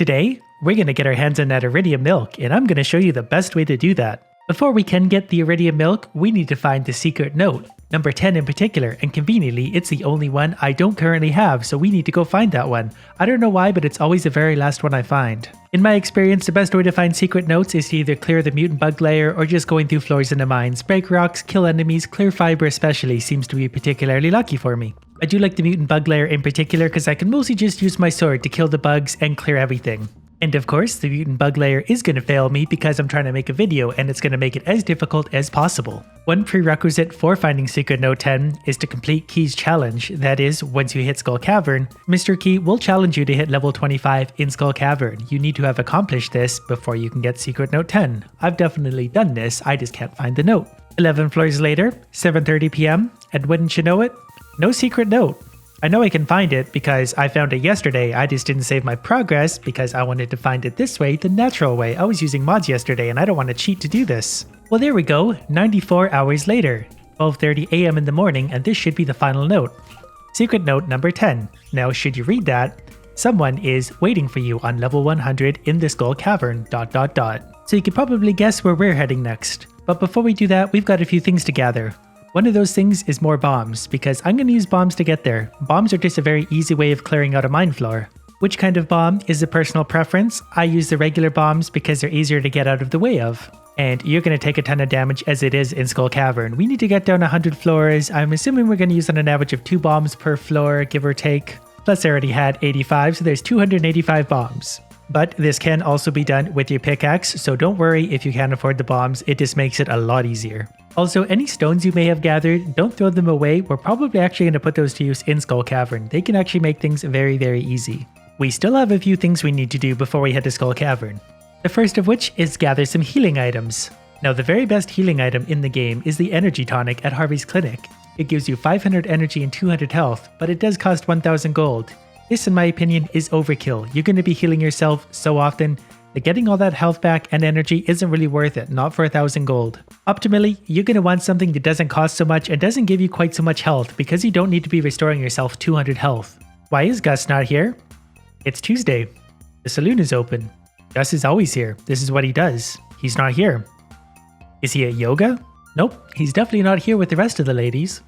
Today, we're going to get our hands on that Iridium Milk, and I'm going to show you the best way to do that. Before we can get the Iridium Milk, we need to find the secret note, number 10 in particular, and conveniently, it's the only one I don't currently have, so we need to go find that one. I don't know why, but it's always the very last one I find. In my experience, the best way to find secret notes is to either clear the mutant bug layer or just going through floors in the mines. Break rocks, kill enemies, clear fiber especially seems to be particularly lucky for me. I do like the mutant bug layer in particular because I can mostly just use my sword to kill the bugs and clear everything. And of course, the mutant bug layer is going to fail me because I'm trying to make a video and it's going to make it as difficult as possible. One prerequisite for finding Secret Note 10 is to complete Key's challenge. That is, once you hit Skull Cavern, Mr. Key will challenge you to hit level 25 in Skull Cavern. You need to have accomplished this before you can get Secret Note 10. I've definitely done this, I just can't find the note. 11 floors later, 7:30 PM, and wouldn't you know it? No secret note. I know I can find it because I found it yesterday, I just didn't save my progress because I wanted to find it this way, the natural way. I was using mods yesterday and I don't want to cheat to do this. Well, there we go, 94 hours later, 12:30 AM in the morning, and this should be the final note. Secret note number 10. Now, should you read that, someone is waiting for you on level 100 in the Skull Cavern, ... So you could probably guess where we're heading next. But before we do that, we've got a few things to gather. One of those things is more bombs, because I'm going to use bombs to get there. Bombs are just a very easy way of clearing out a mine floor. Which kind of bomb is a personal preference? I use the regular bombs because they're easier to get out of the way of. And you're going to take a ton of damage as it is in Skull Cavern. We need to get down 100 floors. I'm assuming we're going to use on an average of 2 bombs per floor, give or take. Plus I already had 85, so there's 285 bombs. But this can also be done with your pickaxe, so don't worry if you can't afford the bombs, it just makes it a lot easier. Also, any stones you may have gathered, don't throw them away. We're probably actually going to put those to use in Skull Cavern. They can actually make things very, very easy. We still have a few things we need to do before we head to Skull Cavern. The first of which is gather some healing items. Now, the very best healing item in the game is the Energy Tonic at Harvey's Clinic. It gives you 500 energy and 200 health, but it does cost 1000 gold. This, in my opinion, is overkill. You're going to be healing yourself so often that getting all that health back and energy isn't really worth it, not for 1000 gold. Optimally, you're going to want something that doesn't cost so much and doesn't give you quite so much health because you don't need to be restoring yourself 200 health. Why is Gus not here? It's Tuesday. The saloon is open. Gus is always here. This is what he does. He's not here. Is he at yoga? Nope, he's definitely not here with the rest of the ladies.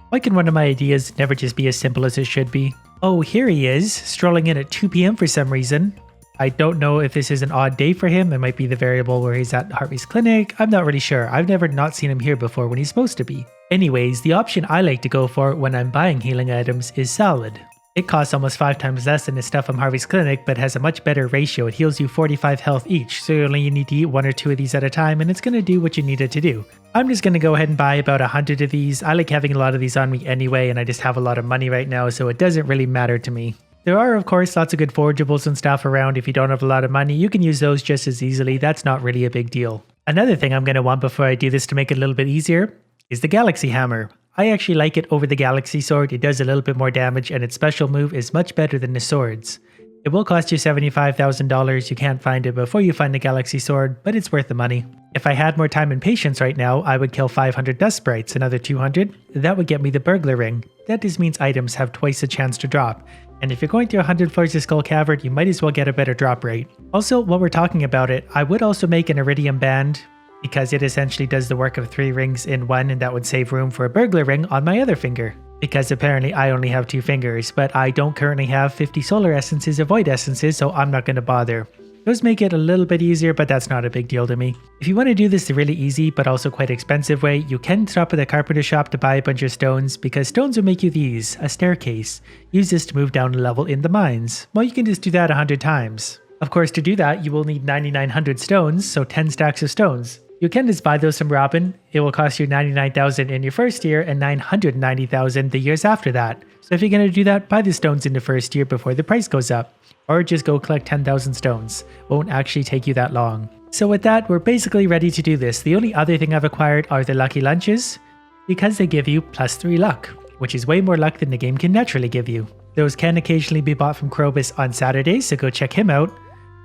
Why can one of my ideas never just be as simple as it should be? Oh, here he is, strolling in at 2 PM for some reason. I don't know if this is an odd day for him. It might be the variable where he's at Harvey's Clinic. I'm not really sure. I've never not seen him here before when he's supposed to be. Anyways, the option I like to go for when I'm buying healing items is salad. It costs almost 5 times less than the stuff from Harvey's Clinic, but has a much better ratio. It heals you 45 health each, so you only need to eat 1 or 2 of these at a time, and it's going to do what you need it to do. I'm just going to go ahead and buy about 100 of these. I like having a lot of these on me anyway, and I just have a lot of money right now, so it doesn't really matter to me. There are, of course, lots of good forageables and stuff around. If you don't have a lot of money, you can use those just as easily. That's not really a big deal. Another thing I'm going to want before I do this to make it a little bit easier is the Galaxy Hammer. I actually like it over the Galaxy Sword. It does a little bit more damage and its special move is much better than the swords. It will cost you $75,000. You can't find it before you find the Galaxy Sword, but it's worth the money. If I had more time and patience right now, I would kill 500 dust sprites, another 200. That would get me the burglar ring. That just means items have twice the chance to drop. And if you're going through 100 floors of Skull Cavern, you might as well get a better drop rate. Also, while we're talking about it, I would also make an Iridium band, because it essentially does the work of 3 rings in one, and that would save room for a burglar ring on my other finger. Because apparently I only have 2 fingers, but I don't currently have 50 solar essences or void essences, so I'm not going to bother. Those make it a little bit easier, but that's not a big deal to me. If you want to do this the really easy but also quite expensive way, you can stop at the carpenter shop to buy a bunch of stones, because stones will make you these, a staircase. Use this to move down a level in the mines. Well, you can just do that 100 times. Of course, to do that, you will need 9,900 stones, so 10 stacks of stones. You can just buy those from Robin. It will cost you 99,000 in your first year and 990,000 the years after that. So if you're going to do that, buy the stones in the first year before the price goes up. Or just go collect 10,000 stones. Won't actually take you that long. So with that, we're basically ready to do this. The only other thing I've acquired are the lucky lunches, because they give you +3 luck, which is way more luck than the game can naturally give you. Those can occasionally be bought from Krobus on Saturdays, so go check him out,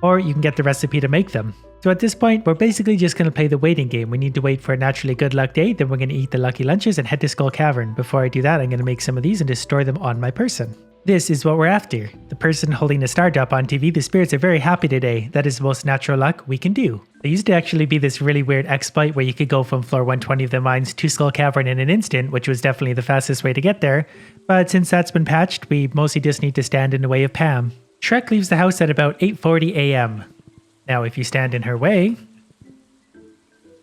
or you can get the recipe to make them. So at this point, we're basically just going to play the waiting game. We need to wait for a naturally good luck day, then we're going to eat the lucky lunches and head to Skull Cavern. Before I do that, I'm going to make some of these and just store them on my person. This is what we're after. The person holding a star drop on TV, the spirits are very happy today. That is the most natural luck we can do. There used to actually be this really weird exploit where you could go from floor 120 of the mines to Skull Cavern in an instant, which was definitely the fastest way to get there. But since that's been patched, we mostly just need to stand in the way of Pam. Shrek leaves the house at about 8:40 a.m. Now if you stand in her way,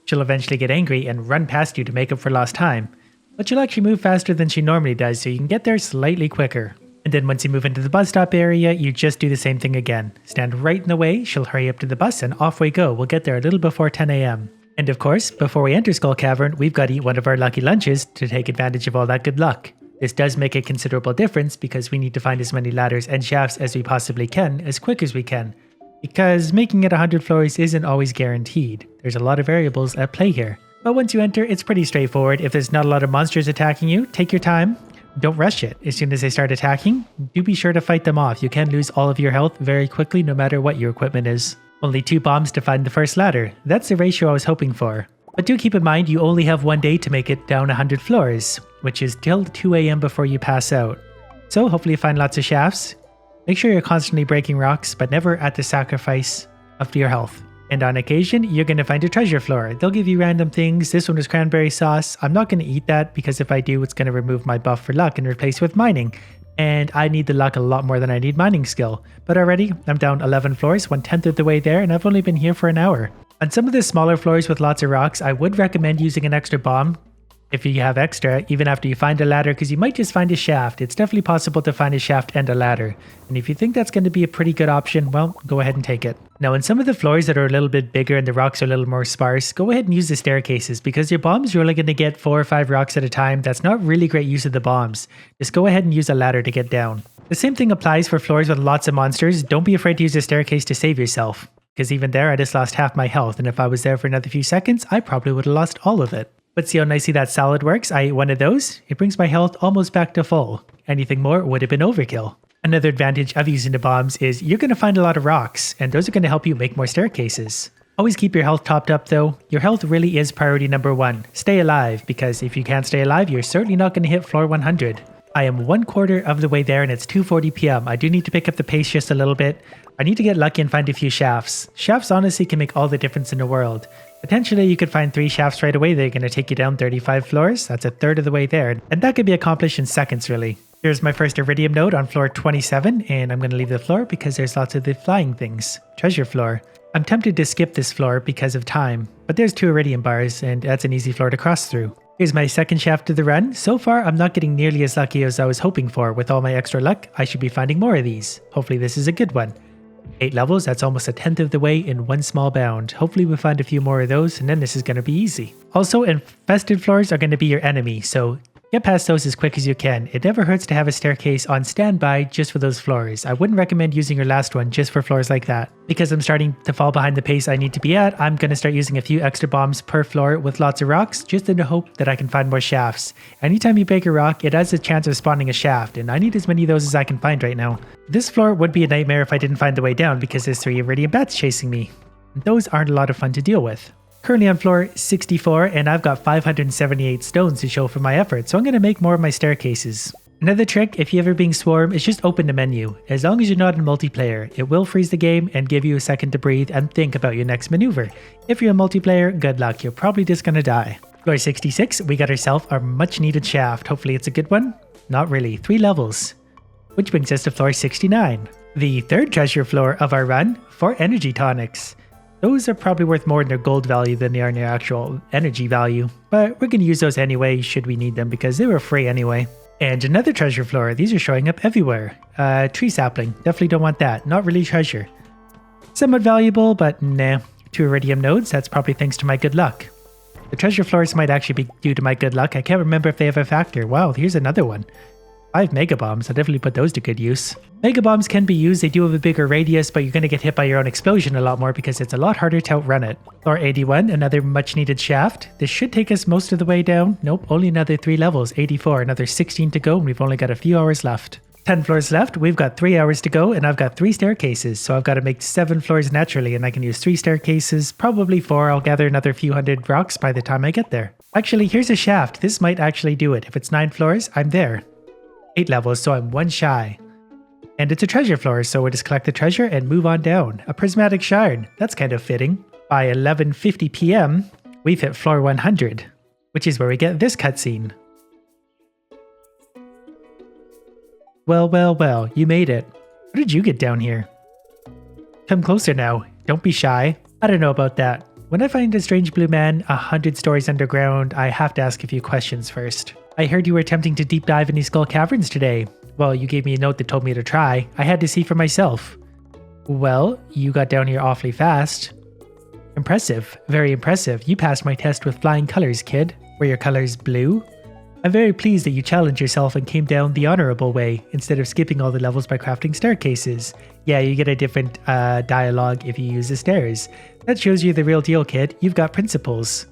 she'll eventually get angry and run past you to make up for lost time. But she'll actually move faster than she normally does, so you can get there slightly quicker. And then once you move into the bus stop area, you just do the same thing again. Stand right in the way, she'll hurry up to the bus, and off we go. We'll get there a little before 10 a.m. And of course, before we enter Skull Cavern, we've got to eat one of our lucky lunches to take advantage of all that good luck. This does make a considerable difference because we need to find as many ladders and shafts as we possibly can, as quick as we can. Because making it 100 floors isn't always guaranteed. There's a lot of variables at play here. But once you enter, it's pretty straightforward. If there's not a lot of monsters attacking you, take your time. Don't rush it. As soon as they start attacking, do be sure to fight them off. You can lose all of your health very quickly no matter what your equipment is. Only 2 bombs to find the first ladder. That's the ratio I was hoping for. But do keep in mind you only have 1 day to make it down 100 floors, which is till 2 a.m. before you pass out. So hopefully you find lots of shafts. Make sure you're constantly breaking rocks, but never at the sacrifice of your health. And on occasion, you're going to find a treasure floor. They'll give you random things. This one is Cranberry Sauce. I'm not going to eat that because if I do, it's going to remove my buff for luck and replace with mining. And I need the luck a lot more than I need mining skill. But already, I'm down 11 floors, 1/10 of the way there, and I've only been here for an hour. On some of the smaller floors with lots of rocks, I would recommend using an extra bomb. If you have extra, even after you find a ladder, because you might just find a shaft. It's definitely possible to find a shaft and a ladder. And if you think that's going to be a pretty good option, well, go ahead and take it. Now, on some of the floors that are a little bit bigger and the rocks are a little more sparse, go ahead and use the staircases, because your bombs, you're only going to get 4 or 5 rocks at a time. That's not really great use of the bombs. Just go ahead and use a ladder to get down. The same thing applies for floors with lots of monsters. Don't be afraid to use a staircase to save yourself, because even there, I just lost half my health. And if I was there for another few seconds, I probably would have lost all of it. But see how nicely that salad works? I ate one of those. It brings my health almost back to full. Anything more would have been overkill. Another advantage of using the bombs is you're going to find a lot of rocks, and those are going to help you make more staircases. Always keep your health topped up though. Your health really is priority number 1. Stay alive, because if you can't stay alive, you're certainly not going to hit floor 100. I am 1/4 of the way there and it's 2:40 p.m. I do need to pick up the pace just a little bit. I need to get lucky and find a few shafts. Shafts honestly can make all the difference in the world. Potentially you could find 3 shafts right away. They're going to take you down 35 floors. That's 1/3 of the way there. And that could be accomplished in seconds really. Here's my first Iridium node on floor 27, and I'm going to leave the floor because there's lots of the flying things. Treasure floor. I'm tempted to skip this floor because of time, but there's 2 Iridium bars and that's an easy floor to cross through. Here's my second shaft of the run. So far, I'm not getting nearly as lucky as I was hoping for. With all my extra luck, I should be finding more of these. Hopefully this is a good one. 8 levels, that's almost 1/10 of the way in one small bound. Hopefully we'll find a few more of those and then this is going to be easy. Also, infested floors are going to be your enemy, so get past those as quick as you can. It never hurts to have a staircase on standby just for those floors. I wouldn't recommend using your last one just for floors like that. Because I'm starting to fall behind the pace I need to be at, I'm going to start using a few extra bombs per floor with lots of rocks just in the hope that I can find more shafts. Anytime you break a rock, it has a chance of spawning a shaft, and I need as many of those as I can find right now. This floor would be a nightmare if I didn't find the way down because there's 3 Iridium bats chasing me. Those aren't a lot of fun to deal with. Currently on floor 64 and I've got 578 stones to show for my effort, so I'm going to make more of my staircases. Another trick, if you're ever being swarmed, is just open the menu. As long as you're not in multiplayer, it will freeze the game and give you a second to breathe and think about your next maneuver. If you're a multiplayer, good luck, you're probably just going to die. Floor 66, we got ourselves our much needed shaft. Hopefully it's a good one. Not really, 3 levels. Which brings us to floor 69. The third treasure floor of our run, 4 energy tonics. Those are probably worth more in their gold value than they are in their actual energy value, but we're going to use those anyway should we need them because they were free anyway. And another treasure floor, these are showing up everywhere. Tree sapling, definitely don't want that, not really treasure. Somewhat valuable, but nah. 2 Iridium nodes, that's probably thanks to my good luck. The treasure floors might actually be due to my good luck, I can't remember if they have a factor. Wow, here's another one. 5 mega bombs, I'll definitely put those to good use. Mega bombs can be used, they do have a bigger radius, but you're going to get hit by your own explosion a lot more because it's a lot harder to outrun it. Floor 81, another much needed shaft. This should take us most of the way down. Nope, only another 3 levels, 84, another 16 to go, and we've only got a few hours left. 10 floors left, we've got 3 hours to go, and I've got 3 staircases, so I've got to make 7 floors naturally, and I can use 3 staircases, probably 4, I'll gather another few hundred rocks by the time I get there. Actually, here's a shaft, this might actually do it. If it's 9 floors, I'm there. 8 levels, so I'm 1 shy. And it's a treasure floor, so we'll just collect the treasure and move on down. A prismatic shard. That's kind of fitting. By 11:50 p.m., we've hit floor 100, which is where we get this cutscene. Well, you made it. How did you get down here? Come closer now. Don't be shy. I don't know about that. When I find a strange blue man 100 stories underground, I have to ask a few questions first. I heard you were attempting to deep dive into Skull Caverns today. Well, you gave me a note that told me to try. I had to see for myself. Well, you got down here awfully fast. Impressive. Very impressive. You passed my test with flying colors, kid. Were your colors blue? I'm very pleased that you challenged yourself and came down the honorable way, instead of skipping all the levels by crafting staircases. Yeah, you get a different dialogue if you use the stairs. That shows you the real deal, kid. You've got principles.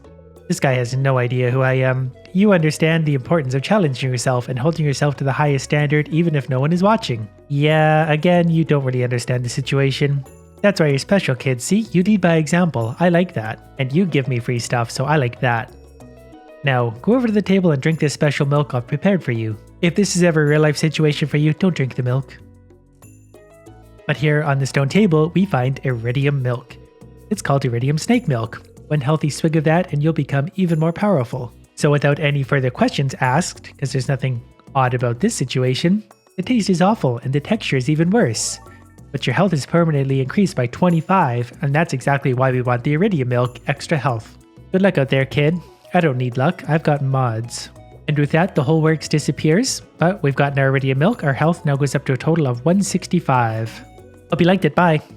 This guy has no idea who I am. You understand the importance of challenging yourself and holding yourself to the highest standard even if no one is watching. Yeah, again, you don't really understand the situation. That's why you're special, kid. See, you lead by example. I like that. And you give me free stuff, so I like that. Now, go over to the table and drink this special milk I've prepared for you. If this is ever a real life situation for you, don't drink the milk. But here on the stone table, we find Iridium Milk. It's called Iridium Snake Milk. One healthy swig of that and you'll become even more powerful. So without any further questions asked, because there's nothing odd about this situation, the taste is awful and the texture is even worse. But your health is permanently increased by 25, and that's exactly why we want the Iridium Milk Extra Health. Good luck out there, kid. I don't need luck, I've got mods. And with that, the whole works disappears, but we've gotten our Iridium Milk. Our health now goes up to a total of 165. Hope you liked it, bye!